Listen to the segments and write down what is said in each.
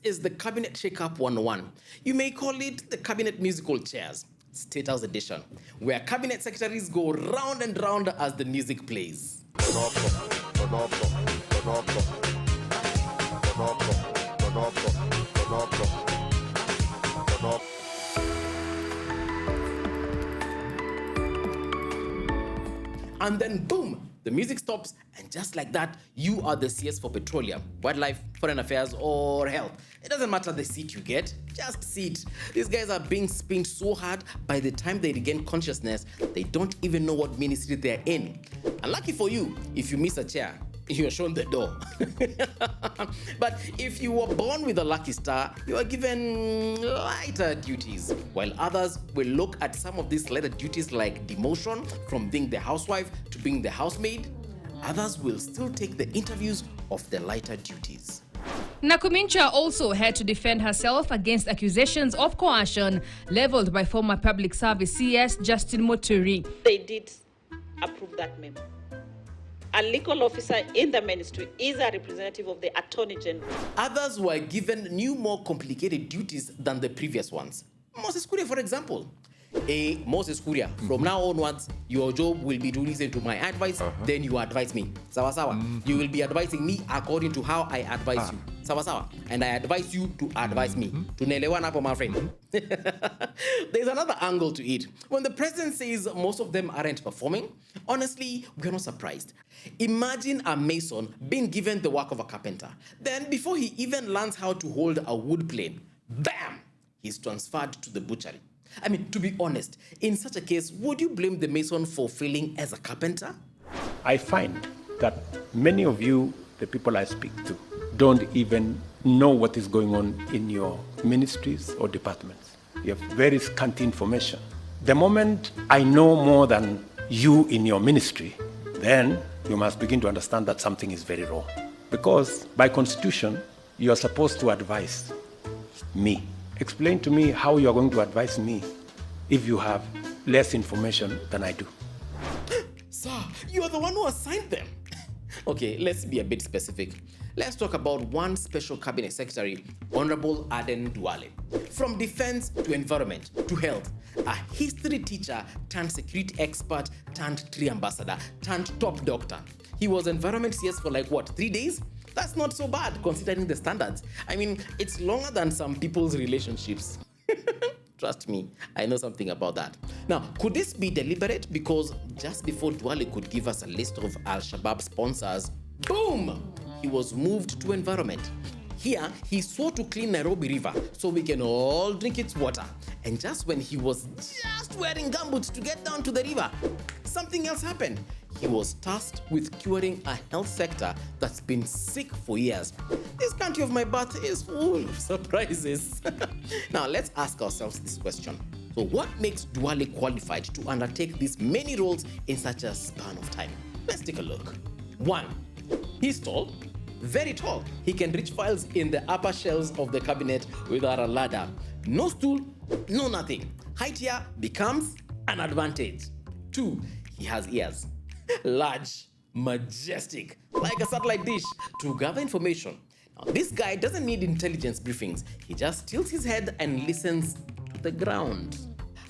is the Cabinet Shakeup 101. You may call it the Cabinet Musical Chairs, State House Edition, where Cabinet Secretaries go round and round as the music plays. And then boom, the music stops, and just like that, you are the CS for petroleum, wildlife, foreign affairs, or health. It doesn't matter the seat you get, just sit. These guys are being spinned so hard, by the time they regain consciousness, they don't even know what ministry they're in. And lucky for you, if you miss a chair, you're shown the door. But if you were born with a lucky star, you are given lighter duties, while others will look at some of these lighter duties like demotion from being the housewife to being the housemaid. Others will still take the interviews of the lighter duties. Nakumincha also had to defend herself against accusations of coercion leveled by former Public Service CS Justin Muturi. They did approve that memo. A legal officer in the ministry is a representative of the Attorney General. Others were given new, more complicated duties than the previous ones. Moses Kuria, for example. Moses Kuria, from now onwards, your job will be to listen to my advice, then you advise me. Sawa sawa. You will be advising me according to how I advise you. Sawa sawa. And I advise you to advise me. Tunaelewana hapo, my friend. There's another angle to it. When the president says most of them aren't performing, honestly, we're not surprised. Imagine a mason being given the work of a carpenter. Then before he even learns how to hold a wood plane, bam, he's transferred to the butchery. I mean, to be honest, in such a case, would you blame the mason for failing as a carpenter? I find that many of you, the people I speak to, don't even know what is going on in your ministries or departments. You have very scanty information. The moment I know more than you in your ministry, then you must begin to understand that something is very wrong. Because by constitution, you are supposed to advise me. Explain to me how you are going to advise me if you have less information than I do. Sir, you are the one who assigned them. Okay, let's be a bit specific. Let's talk about one special cabinet secretary, Honorable Aden Duale. From defense to environment to health, a history teacher turned security expert turned tree ambassador turned top doctor. He was environment CS for like what, 3 days? That's not so bad considering the standards. I mean, it's longer than some people's relationships. Trust me, I know something about that. Now, could this be deliberate? Because just before Duale could give us a list of Al-Shabaab sponsors, boom, he was moved to environment. Here, he swore to clean Nairobi River so we can all drink its water. And just when he was just wearing gumboots to get down to the river, something else happened. He was tasked with curing a health sector that's been sick for years. This country of my birth is full of surprises. Now, let's ask ourselves this question. So what makes Duale qualified to undertake these many roles in such a span of time? Let's take a look. 1. He's tall. Very tall. He can reach files in the upper shelves of the cabinet without a ladder. No stool, no nothing. Height here becomes an advantage. 2. He has ears. Large, majestic, like a satellite dish to gather information. Now, this guy doesn't need intelligence briefings. He just tilts his head and listens to the ground.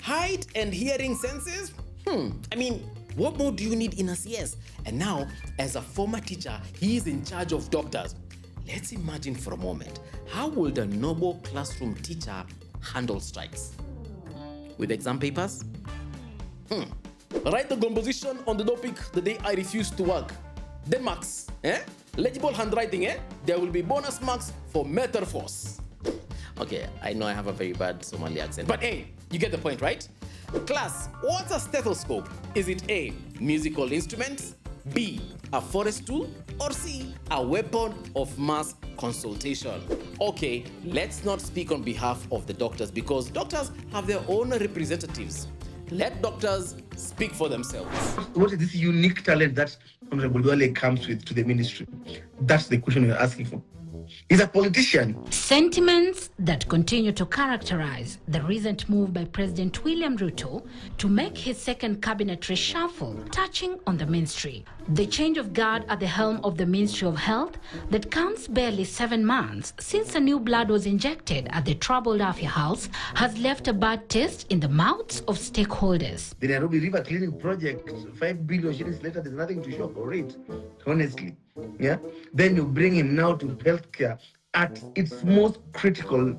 Height and hearing senses? I mean, what more do you need in a CS? And now, as a former teacher, he is in charge of doctors. Let's imagine for a moment, how would a noble classroom teacher handle strikes? With exam papers? Write the composition on the topic the day I refused to work. Then marks, legible handwriting, There will be bonus marks for metaphors. Okay, I know I have a very bad Somali accent, but hey, you get the point, right? Class, what's a stethoscope? Is it A, musical instrument, B, a forest tool, or C, a weapon of mass consultation? Okay, let's not speak on behalf of the doctors because doctors have their own representatives. Let doctors speak for themselves. What is this unique talent that Honorable Duale comes with to the ministry? That's the question we're asking for. He's a politician. Sentiments that continue to characterize the recent move by President William Ruto to make his second cabinet reshuffle, touching on the ministry. The change of guard at the helm of the Ministry of Health that comes barely 7 months since a new blood was injected at the troubled Afya House has left a bad taste in the mouths of stakeholders. The Nairobi River Cleaning Project, 5 billion shillings later, there's nothing to show for it, honestly. Yeah. Then you bring him now to healthcare at its most critical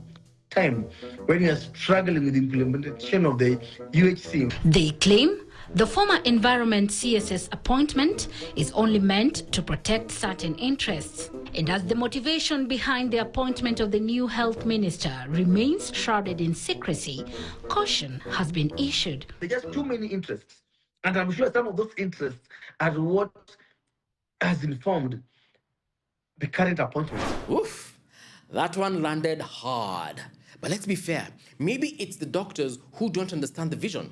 time when you are struggling with the implementation of the UHC. They claim the former Environment CSS appointment is only meant to protect certain interests. And as the motivation behind the appointment of the new health minister remains shrouded in secrecy, caution has been issued. There are just too many interests. And I'm sure some of those interests are what has informed the current appointment. Oof, that one landed hard. But let's be fair, maybe it's the doctors who don't understand the vision.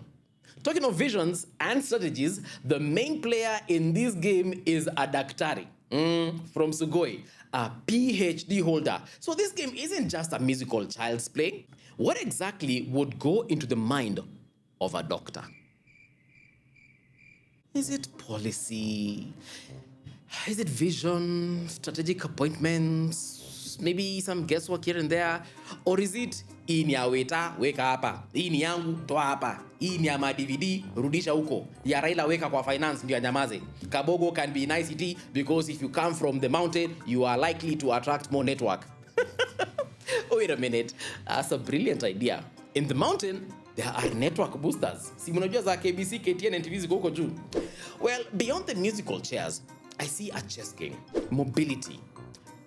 Talking of visions and strategies, the main player in this game is a daktari from Sugoi, a PhD holder. So this game isn't just a musical child's play. What exactly would go into the mind of a doctor? Is it policy? Is it vision, strategic appointments, maybe some guesswork here and there? Or is it hii ni ya weta, weka hapa, hii ni yangu, toa hapa, hii ni ya ma-DVD, rudisha huko, ya Raila weka kwa finance ndio anyamaze. Kabogo can be in ICT because if you come from the mountain, you are likely to attract more network. Wait a minute, that's a brilliant idea. In the mountain, there are network boosters. Si mnajua za KBC, KTN, and TV ziko huko juu. Well, beyond the musical chairs, I see a chess game, mobility,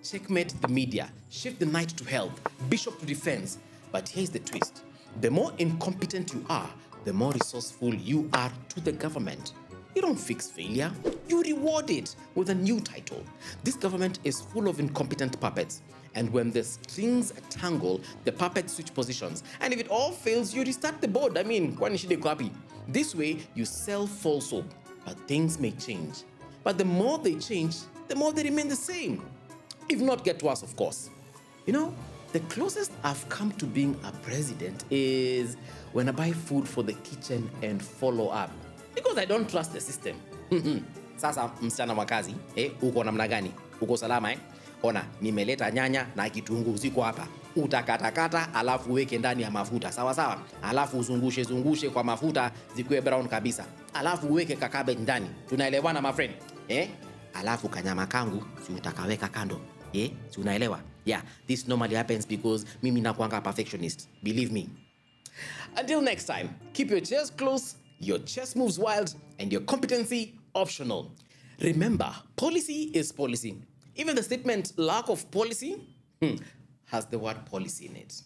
checkmate the media, shift the knight to health, bishop to defense. But here's the twist. The more incompetent you are, the more resourceful you are to the government. You don't fix failure, you reward it with a new title. This government is full of incompetent puppets. And when the strings tangle, the puppets switch positions. And if it all fails, you restart the board. I mean, kwani shida iko wapi? This way, you sell false hope, but things may change. But the more they change, the more they remain the same. If not get worse, of course. You know, the closest I've come to being a president is when I buy food for the kitchen and follow up. Because I don't trust the system. Sasa msichana wa kazi, uko namna gani? Uko salama Ona, nimeleta nyanya na kitunguu ziko hapa. Utakatakata alafu weke ndani ya mafuta. Sawa sawa. Alafu zungushe kwa mafuta zikuwe brown kabisa. Alafu uweke cabbage ndani. Tunaelewana my friend? Alafu kanyama kangu si utakaweka kando. Si unaelewa? Yeah, this normally happens because mimi nakuanga perfectionist. Believe me. Until next time, keep your chairs close, your chess moves wild, and your competency optional. Remember, policy is policy. Even the statement lack of policy has the word policy in it.